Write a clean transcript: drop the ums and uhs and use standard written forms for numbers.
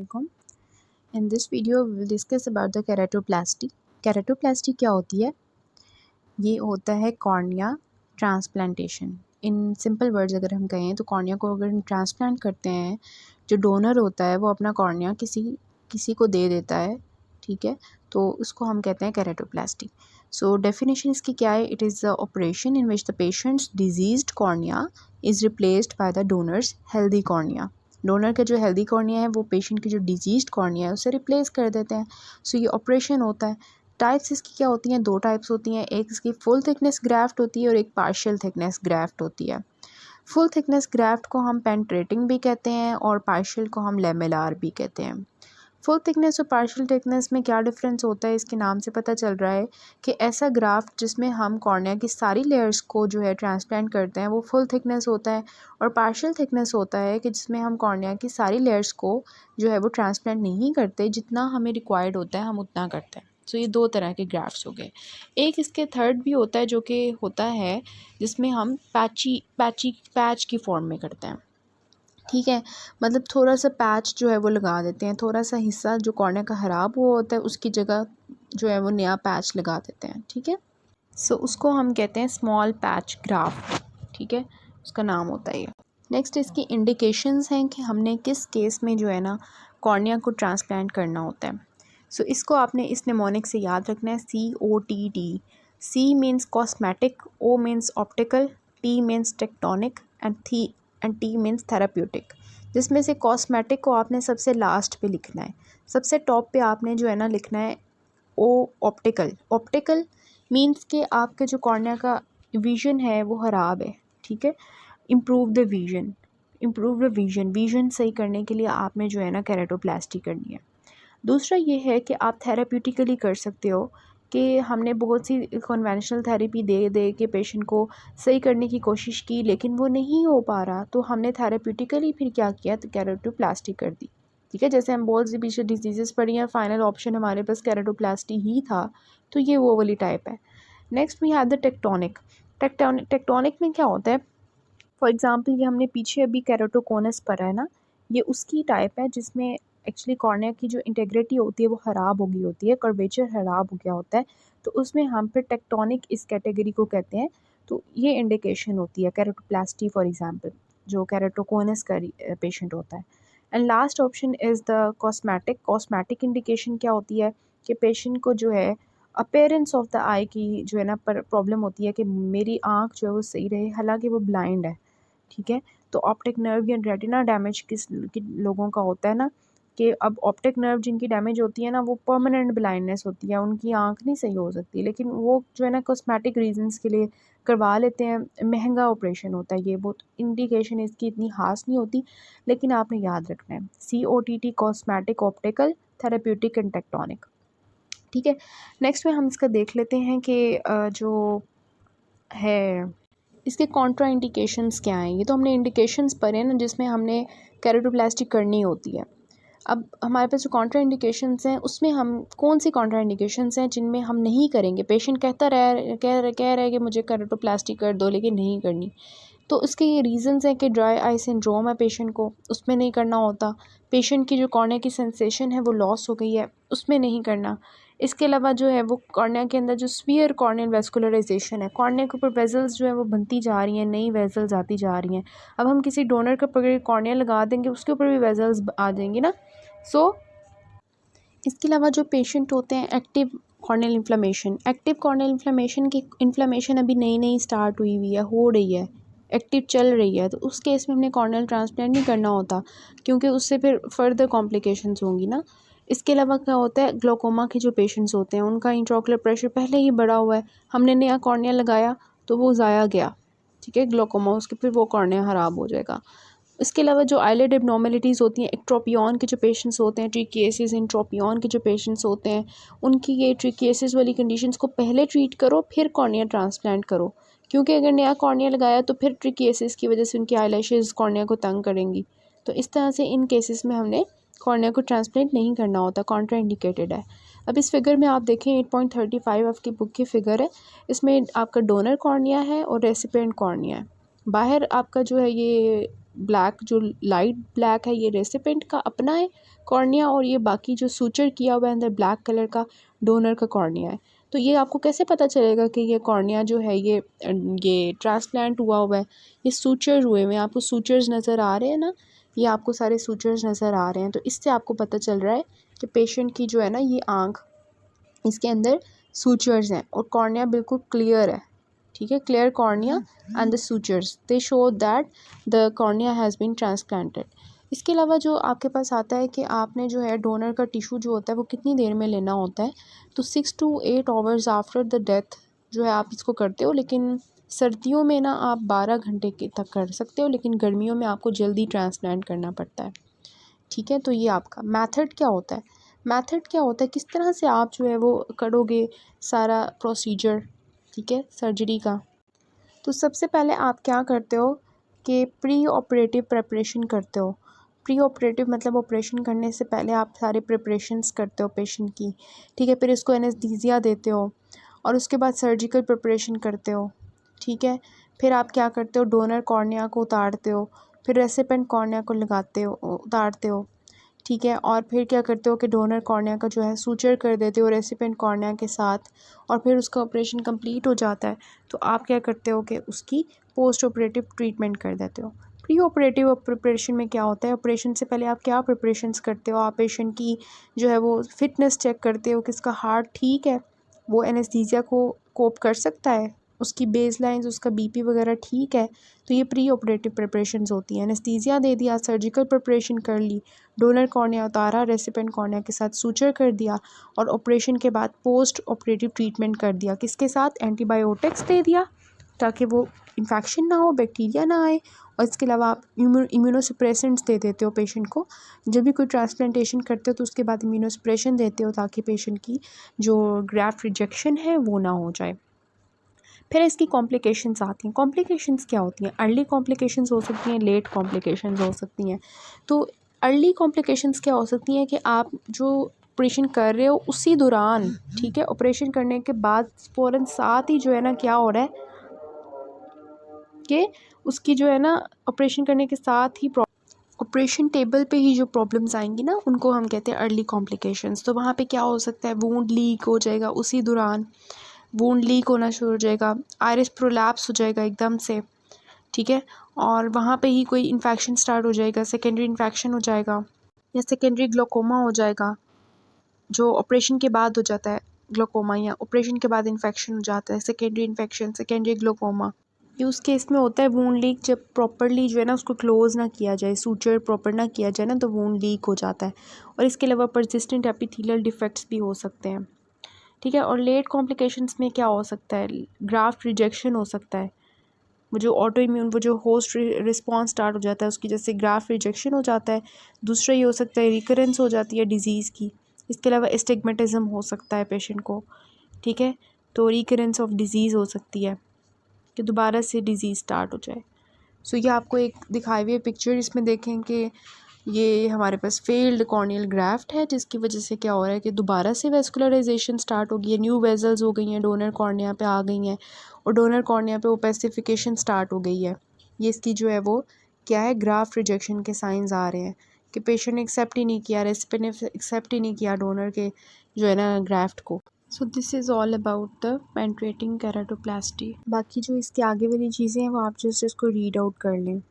Assalamualaikum. In this video we will discuss about the keratoplasty. Keratoplasty क्या होती है? ये होता है cornea transplantation. In simple words अगर हम कहें तो कॉर्निया को अगर हम ट्रांसप्लांट करते हैं, जो डोनर होता है वो अपना कॉर्निया किसी को दे देता है, ठीक है, तो उसको हम कहते हैं केराटोप्लास्टी. सो डेफिनेशन इसकी क्या है? It is the operation in which the patients diseased cornea is replaced by the donors healthy cornea. Donor का जो हेल्दी कॉर्निया है वो पेशेंट की जो डिजीज्ड कॉर्निया है उसे रिप्लेस कर देते हैं. सो ये ऑपरेशन होता है. टाइप्स इसकी क्या होती हैं? दो टाइप्स होती हैं. एक इसकी फुल थिकनेस ग्राफ्ट होती है और एक पार्शियल थिकनेस ग्राफ्ट होती है. फुल थिकनेस ग्राफ्ट को हम पेनिट्रेटिंग भी कहते हैं और पार्शियल को हम लेमेलार भी कहते हैं. फुल थिकनेस और पार्शियल थिकनेस में क्या डिफरेंस होता है? इसके नाम से पता चल रहा है कि ऐसा ग्राफ्ट जिसमें हम कॉर्निया की सारी लेयर्स को जो है ट्रांसप्लांट करते हैं वो फुल थिकनेस होता है, और पार्शियल थिकनेस होता है कि जिसमें हम कॉर्निया की सारी लेयर्स को जो है वो ट्रांसप्लांट नहीं करते, जितना हमें रिक्वायर्ड होता है हम उतना करते हैं. सो ये दो तरह के ग्राफ्ट्स हो गए. एक इसके थर्ड भी होता है जो कि होता है जिसमें हम पैच की फॉर्म में करते हैं, ठीक है, मतलब थोड़ा सा पैच जो है वो लगा देते हैं, थोड़ा सा हिस्सा जो कॉर्निया का ख़राब हुआ होता है उसकी जगह जो है वो नया पैच लगा देते हैं, ठीक है. सो उसको हम कहते हैं स्मॉल पैच ग्राफ्ट, ठीक है, उसका नाम होता है ये. नेक्स्ट इसकी इंडिकेशंस हैं कि हमने किस केस में जो है ना कॉर्निया को ट्रांसप्लांट करना होता है. सो इसको आपने इस निमोनिक से याद रखना है, COTT. C means cosmetic, O means optical, T means tectonic and T means therapeutic. जिसमें से कॉस्मेटिक को आपने सबसे लास्ट पे लिखना है, सबसे टॉप पे आपने जो है ना लिखना है O ऑप्टिकल. ऑप्टिकल मीन्स कि आपके जो कॉर्निया का विजन है वो ख़राब है, ठीक है. इम्प्रूव द विजन सही करने के लिए आपने जो है ना केराटोप्लास्टी करनी है. दूसरा ये है कि आप थेराप्यूटिकली कर सकते हो कि हमने बहुत सी कन्वेंशनल थेरेपी दे के पेशेंट को सही करने की कोशिश की लेकिन वो नहीं हो पा रहा, तो हमने थेराप्यूटिकली फिर क्या किया, तो केराटोप्लास्टी कर दी, ठीक है. जैसे हम बहुत सी पीछे डिजीज़ पढ़ी हैं, फाइनल ऑप्शन हमारे पास केराटोप्लास्टी ही था, तो ये वो वाली टाइप है. Next we have the tectonic. Tectonic में क्या होता है? फॉर एग्ज़ाम्पल ये हमने पीछे अभी केराटोकोनस पढ़ा है ना, ये उसकी टाइप है जिसमें एक्चुअली कॉर्निया की जो इंटेग्रिटी होती है वो ख़राब हो गई होती है, कर्वेचर ख़राब हो गया होता है, तो उसमें हम फिर टेक्टोनिक इस कैटेगरी को कहते हैं. तो ये इंडिकेशन होती है केराटोप्लास्टी फॉर एग्ज़ाम्पल, जो केराटोकोनस का पेशेंट होता है. And last option is the cosmetic. Cosmetic indication क्या होती है कि पेशेंट को जो है अपीयरेंस ऑफ द आई की जो है ना प्रॉब्लम होती है कि मेरी आँख जो है वो सही रहे, हालांकि वो ब्लाइंड है, ठीक है. तो ऑप्टिक नर्व या रेटिना डैमेज किस लोगों का होता है ना, कि अब ऑप्टिक नर्व जिनकी डैमेज होती है ना वो परमानेंट ब्लाइंडनेस होती है, उनकी आँख नहीं सही हो सकती, लेकिन वो जो है ना कॉस्मेटिक रीजंस के लिए करवा लेते हैं. महंगा ऑपरेशन होता है ये, बहुत इंडिकेशन इसकी इतनी खास नहीं होती, लेकिन आपने याद रखना है COTT, cosmetic, optical, therapeutic and tectonic, ठीक है. नेक्स्ट में हम इसका देख लेते हैं कि जो है इसके कॉन्ट्रा इंडिकेशंस क्या हैं. ये तो हमने इंडिकेशंस पढ़े ना जिसमें हमने केराटोप्लास्टी करनी होती है. अब हमारे पास जो कॉन्ट्रा इंडिकेशंस हैं उसमें हम कौन सी कॉन्ट्रा इंडिकेशंस हैं जिनमें हम नहीं करेंगे. पेशेंट कह रहा है कि मुझे केराटोप्लास्टी कर दो लेकिन नहीं करनी, तो इसके ये रीज़न्स हैं कि ड्राई आई सिंड्रोम है पेशेंट को, उसमें नहीं करना होता. पेशेंट की जो कॉर्निया की सेंसेशन है वो लॉस हो गई है, उसमें नहीं करना. इसके अलावा जो है वो कॉर्निया के अंदर जो स्फीयर कॉर्नियल वेस्कुलराइजेशन है, कॉर्निया के ऊपर वेजल्स जो है वो बनती जा रही हैं, नई वेजल्स आती जा रही हैं. अब हम किसी डोनर का पकड़ कॉर्निया लगा देंगे उसके ऊपर भी वेजल्स आ जाएंगी ना. सो इसके अलावा जो पेशेंट होते हैं एक्टिव कॉर्नियल इन्फ्लेमेशन की इन्फ्लेमेशन अभी नई स्टार्ट हुई है, हो रही है, एक्टिव चल रही है, तो उस केस में हमने कॉर्नियल ट्रांसप्लांट नहीं करना होता क्योंकि उससे फिर फर्दर कॉम्प्लिकेशंस होंगी ना. इसके अलावा क्या होता है, ग्लोकोमा के जो पेशेंट्स होते हैं उनका इंट्राओकुलर प्रेशर पहले ही बढ़ा हुआ है, हमने नया कॉर्निया लगाया तो वो ज़ाया गया, ठीक है, ग्लोकोमा, उसके फिर वो कॉर्निया ख़राब हो जाएगा. इसके अलावा जो आईलिड एब्नॉर्मलिटीज़ होती हैं, एक्ट्रोपियन के जो पेशेंट्स होते हैं, ट्रिकिएसिस, इंट्रोपियन के जो पेशेंट्स होते हैं, उनकी ये ट्रिकिएसिस वाली कंडीशंस को पहले ट्रीट करो फिर कॉर्निया ट्रांसप्लांट करो, क्योंकि अगर नया कॉर्निया लगाया तो फिर ट्रिकिएसिस की वजह से उनकी आईलैशेस कॉर्निया को तंग करेंगी. तो इस तरह से इन केसेस में हमने कॉर्निया को ट्रांसप्लांट नहीं करना होता, कॉन्ट्रा इंडिकेटेड है. अब इस फिगर में आप देखें 8.35 आपकी बुक की फ़िगर है, इसमें आपका डोनर कॉर्निया है और रेसिपिएंट कॉर्निया है. बाहर आपका जो है ये ब्लैक जो लाइट ब्लैक है ये रेसिपेंट का अपना है कॉर्निया, और ये बाकी जो सूचर किया हुआ है अंदर ब्लैक कलर का डोनर का कॉर्निया है। तो ये आपको कैसे पता चलेगा कि ये कॉर्निया जो है ये ट्रांसप्लांट हुआ है? ये सूचर हुए हुए हैं, आपको सूचर्स नज़र आ रहे हैं ना, ये आपको सारे सूचर्स नज़र आ रहे हैं। तो इससे आपको पता चल रहा है कि पेशेंट की जो है ना ये आँख, इसके अंदर सूचर्स हैं और कॉर्निया बिल्कुल क्लियर है। ठीक है, clear cornea and the sutures they show that the cornea has been transplanted. इसके अलावा जो आपके पास आता है कि आपने जो है डोनर का टिश्यू जो होता है वो कितनी देर में लेना होता है, तो 6 to 8 hours after the death जो है आप इसको करते हो। लेकिन सर्दियों में ना आप 12 घंटे के तक कर सकते हो, लेकिन गर्मियों में आपको जल्दी ट्रांसप्लांट करना पड़ता है। ठीक है, तो ये आपका मेथड क्या होता है, मेथड क्या होता है, किस तरह से आप जो है वो करोगे सारा प्रोसीजर, ठीक है, सर्जरी का। तो सबसे पहले आप क्या करते हो कि प्री ऑपरेटिव प्रिपरेशन करते हो। प्री ऑपरेटिव मतलब ऑपरेशन करने से पहले आप सारे प्रिपरेशंस करते हो पेशेंट की। ठीक है, फिर इसको एनेस्थीसिया देते हो और उसके बाद सर्जिकल प्रिपरेशन करते हो। ठीक है, फिर आप क्या करते हो, डोनर कॉर्निया को उतारते हो, फिर रेसिपेंट कॉर्निया को लगाते हो, उतारते हो। ठीक है, और फिर क्या करते हो कि डोनर कॉर्निया का जो है सूचर कर देते हो रेसिपेंट कॉर्निया के साथ, और फिर उसका ऑपरेशन कंप्लीट हो जाता है तो आप क्या करते हो कि उसकी पोस्ट ऑपरेटिव ट्रीटमेंट कर देते हो। प्री ऑपरेटिव प्रिपरेशन में क्या होता है, ऑपरेशन से पहले आप क्या प्रिपरेशंस करते हो, आप पेशेंट की जो है वो फिटनेस चेक करते हो कि इसका हार्ट ठीक है, वो एनेस्थीसिया को कोप कर सकता है, उसकी बेस लाइन्स, उसका बीपी वगैरह ठीक है। तो ये प्री ऑपरेटिव प्रिपरेशंस होती हैं। एनेस्थीसिया दे दिया, सर्जिकल प्रिपरेशन कर ली, डोनर कॉर्निया उतारा, रेसिपेंट कॉर्निया के साथ सूचर कर दिया, और ऑपरेशन के बाद पोस्ट ऑपरेटिव ट्रीटमेंट कर दिया। किसके साथ, एंटीबायोटिक्स दे दिया ताकि वो इन्फेक्शन ना हो, बैक्टीरिया ना आए, और इसके अलावा आप इम्यूनोसप्रेसेंट्स दे देते हो पेशेंट को। जब भी कोई ट्रांसप्लांटेशन करते हो तो उसके बाद इम्यूनोसप्रेशन देते हो ताकि पेशेंट की जो ग्राफ्ट रिजेक्शन है वो ना हो जाए। फिर इसकी कॉम्प्लिकेशंस आती हैं। कॉम्प्लिकेशंस क्या होती हैं, अर्ली कॉम्प्लिकेशंस हो सकती हैं, लेट कॉम्प्लिकेशंस हो सकती हैं। तो अर्ली कॉम्प्लिकेशंस क्या हो सकती हैं कि आप जो ऑपरेशन कर रहे हो उसी दौरान, ठीक है, ऑपरेशन करने के बाद फ़ौरन साथ ही जो है ना क्या हो रहा है कि उसकी जो है ना ऑपरेशन करने के साथ ही ऑपरेशन टेबल पे ही जो प्रॉब्लम्स आएंगी ना उनको हम कहते हैं अर्ली कॉम्प्लिकेशंस। तो वहाँ पे क्या हो सकता है, वूंड लीक हो जाएगा उसी दौरान, वूंड लीक होना शुरू हो जाएगा, आयरिस प्रोलैप्स हो जाएगा एकदम से। ठीक है, और वहाँ पे ही कोई इन्फेक्शन स्टार्ट हो जाएगा, सेकेंडरी इन्फेक्शन हो जाएगा या सेकेंडरी ग्लोकोमा हो जाएगा, जो ऑपरेशन के बाद हो जाता है ग्लोकोमा, या ऑपरेशन के बाद इन्फेक्शन हो जाता है सेकेंडरी इन्फेक्शन, सेकेंडरी ग्लोकोमा। ये उस केस में होता है वूंड लीक, जब प्रॉपरली जो है ना उसको क्लोज़ ना किया जाए, सूचर प्रॉपर ना किया जाए ना, तो वूंड लीक हो जाता है। और इसके अलावा परसिस्टेंट एपिथेलियल डिफेक्ट्स भी हो सकते हैं। ठीक है, और लेट कॉम्प्लिकेशंस में क्या हो सकता है, ग्राफ्ट रिजेक्शन हो सकता है, वो जो ऑटो इम्यून, वो जो होस्ट रिस्पॉन्स स्टार्ट हो जाता है उसकी जैसे ग्राफ्ट रिजेक्शन हो जाता है। दूसरा ये हो सकता है रिकरेंस हो जाती है डिज़ीज़ की। इसके अलावा एस्टिग्मेटिज्म हो सकता है पेशेंट को। ठीक है, तो रिकरेंस ऑफ डिज़ीज़ हो सकती है कि दोबारा से डिज़ीज़ स्टार्ट हो जाए। सो ये आपको एक दिखाई हुई पिक्चर, इसमें देखें कि ये हमारे पास फेल्ड कॉर्नियल ग्राफ्ट है जिसकी वजह से क्या हो रहा है कि दोबारा से वेस्कुलराइजेशन स्टार्ट हो गई है, न्यू वेजल्स हो गई हैं, डोनर कॉर्निया पे आ गई हैं, और डोनर कॉर्निया पे ओपेसिफिकेशन स्टार्ट हो गई है। ये इसकी जो है वो क्या है, ग्राफ्ट रिजेक्शन के साइंस आ रहे हैं कि पेशेंट ने एक्सेप्ट ही नहीं किया, रेसिपेंट ने एक्सेप्ट ही नहीं किया डोनर के जो है ना ग्राफ्ट को। So this is all about the penetrating keratoplasty. बाकी जो इसके आगे वाली चीज़ें हैं वो आप जस्ट इसको रीड आउट कर लें।